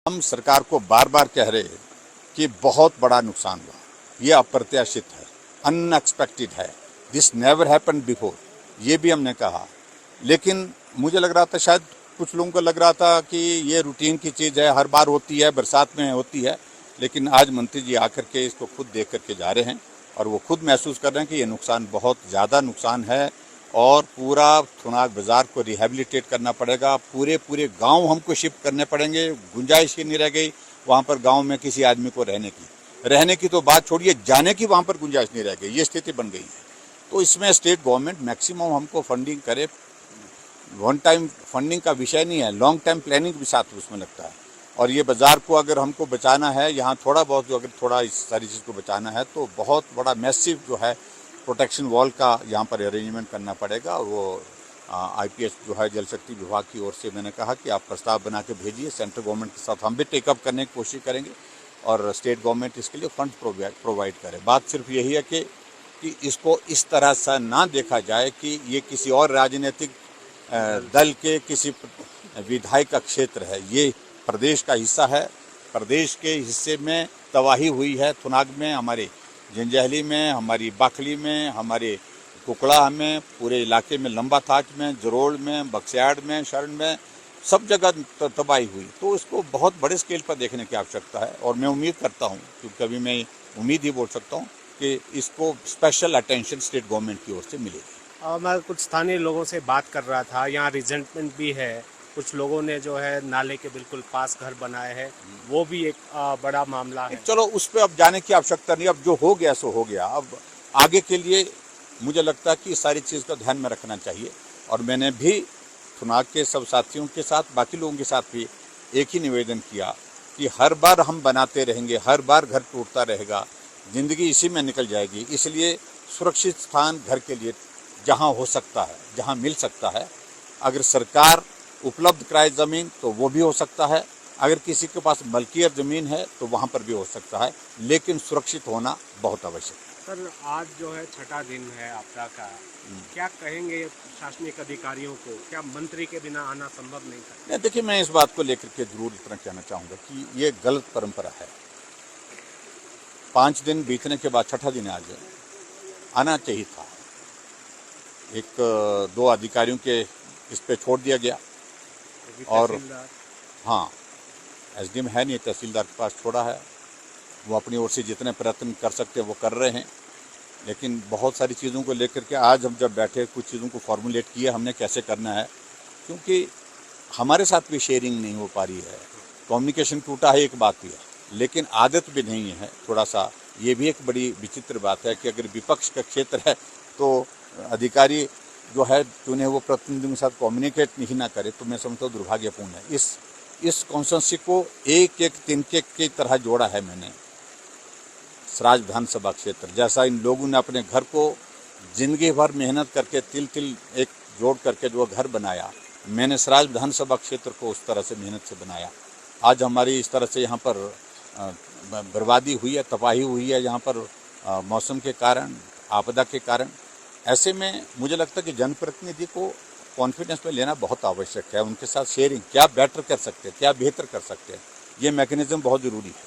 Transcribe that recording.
हम सरकार को बार बार कह रहे हैं कि बहुत बड़ा नुकसान हुआ, ये अप्रत्याशित है, अनएक्सपेक्टेड है, दिस नेवर हैपेंड बिफोर, ये भी हमने कहा। लेकिन मुझे लग रहा था, शायद कुछ लोगों को लग रहा था कि ये रूटीन की चीज़ है, हर बार होती है, बरसात में होती है। लेकिन आज मंत्री जी आकर के इसको खुद देख करके जा रहे हैं और वो खुद महसूस कर रहे हैं कि ये नुकसान बहुत ज़्यादा नुकसान है और पूरा थुनाग बाज़ार को रिहेबिलिटेट करना पड़ेगा, पूरे गांव हमको शिफ्ट करने पड़ेंगे। गुंजाइश ही नहीं रह गई वहाँ पर गांव में किसी आदमी को रहने की तो बात छोड़िए, जाने की वहाँ पर गुंजाइश नहीं रह गई, ये स्थिति बन गई है। तो इसमें स्टेट गवर्नमेंट मैक्सिमम हमको फंडिंग करे। वन टाइम फंडिंग का विषय नहीं है, लॉन्ग टाइम प्लानिंग भी साथ उसमें लगता है। और ये बाज़ार को अगर हमको बचाना है, यहाँ थोड़ा बहुत जो अगर थोड़ा इस सारी चीज़ को बचाना है तो बहुत बड़ा मैसिव जो है प्रोटेक्शन वॉल का यहाँ पर अरेंजमेंट करना पड़ेगा। और वो IPS जो है जल शक्ति विभाग की ओर से मैंने कहा कि आप प्रस्ताव बना के भेजिए, सेंट्रल गवर्नमेंट के साथ हम भी टेकअप करने की कोशिश करेंगे और स्टेट गवर्नमेंट इसके लिए फंड प्रोवाइड करे। बात सिर्फ यही है कि इसको इस तरह से ना देखा जाए कि ये किसी और राजनीतिक दल के किसी विधायक का क्षेत्र है, ये प्रदेश का हिस्सा है। प्रदेश के हिस्से में तबाही हुई है, थुनाग में, हमारे जंजैहली में, हमारी बाखली में, हमारे कुकड़ा में, पूरे इलाके में, लंबा थाच में, जरोड़ में, बक्सियाड़ में, शरण में, सब जगह तबाही हुई। तो इसको बहुत बड़े स्केल पर देखने की आवश्यकता है और मैं उम्मीद करता हूँ, क्योंकि अभी मैं उम्मीद ही बोल सकता हूँ कि इसको स्पेशल अटेंशन स्टेट गवर्नमेंट की ओर से मिलेगी। मैं कुछ स्थानीय लोगों से बात कर रहा था, यहाँ रिजेंटमेंट भी है, कुछ लोगों ने जो है नाले के बिल्कुल पास घर बनाए हैं, वो भी एक बड़ा मामला है। चलो उस पर अब जाने की आवश्यकता नहीं, अब जो हो गया सो हो गया। अब आगे के लिए मुझे लगता है कि सारी चीज़ का ध्यान में रखना चाहिए। और मैंने भी थुनाग के सब साथियों के साथ, बाकी लोगों के साथ भी एक ही निवेदन किया कि हर बार हम बनाते रहेंगे, हर बार घर टूटता रहेगा, ज़िंदगी इसी में निकल जाएगी। इसलिए सुरक्षित स्थान घर के लिए जहाँ हो सकता है, जहाँ मिल सकता है, अगर सरकार उपलब्ध कराए ज़मीन तो वो भी हो सकता है, अगर किसी के पास मलकियत ज़मीन है तो वहाँ पर भी हो सकता है, लेकिन सुरक्षित होना बहुत आवश्यक है। सर, आज जो है छठा दिन है आपदा का, क्या कहेंगे प्रशासनिक अधिकारियों को? क्या मंत्री के बिना आना संभव नहीं था? नहीं, देखिए, मैं इस बात को लेकर के जरूर इतना कहना चाहूँगा कि ये गलत परंपरा है। 5 दिन बीतने के बाद छठा दिन आज आना चाहिए था। 1-2 अधिकारियों के इस पे छोड़ दिया गया और हाँ, SDM है नहीं, तहसीलदार के पास छोड़ा है। वो अपनी ओर से जितने प्रयत्न कर सकते हैं वो कर रहे हैं। लेकिन बहुत सारी चीज़ों को लेकर के आज हम जब बैठे, कुछ चीज़ों को फॉर्मुलेट किया हमने कैसे करना है, क्योंकि हमारे साथ भी शेयरिंग नहीं हो पा रही है। कम्युनिकेशन टूटा है, एक बात ही है, लेकिन आदत भी नहीं है थोड़ा सा। ये भी एक बड़ी विचित्र बात है कि अगर विपक्ष का क्षेत्र है तो अधिकारी जो है चुने वो प्रतिनिधियों के साथ कम्युनिकेट नहीं ना करे, तो मैं समझता हूँ दुर्भाग्यपूर्ण है। इस कॉन्स्टिट्यूंसी को एक तिनके की तरह जोड़ा है मैंने। सराज विधानसभा क्षेत्र जैसा इन लोगों ने अपने घर को जिंदगी भर मेहनत करके तिल एक जोड़ करके जो घर बनाया, मैंने सराज विधानसभा क्षेत्र को उस तरह से मेहनत से बनाया। आज हमारी इस तरह से यहाँ पर बर्बादी हुई है, तबाही हुई है यहाँ पर मौसम के कारण, आपदा के कारण। ऐसे में मुझे लगता है कि जनप्रतिनिधि को कॉन्फिडेंस में लेना बहुत आवश्यक है। उनके साथ शेयरिंग, क्या बेटर कर सकते हैं, क्या बेहतर कर सकते हैं, ये मैकेनिज्म बहुत ज़रूरी है।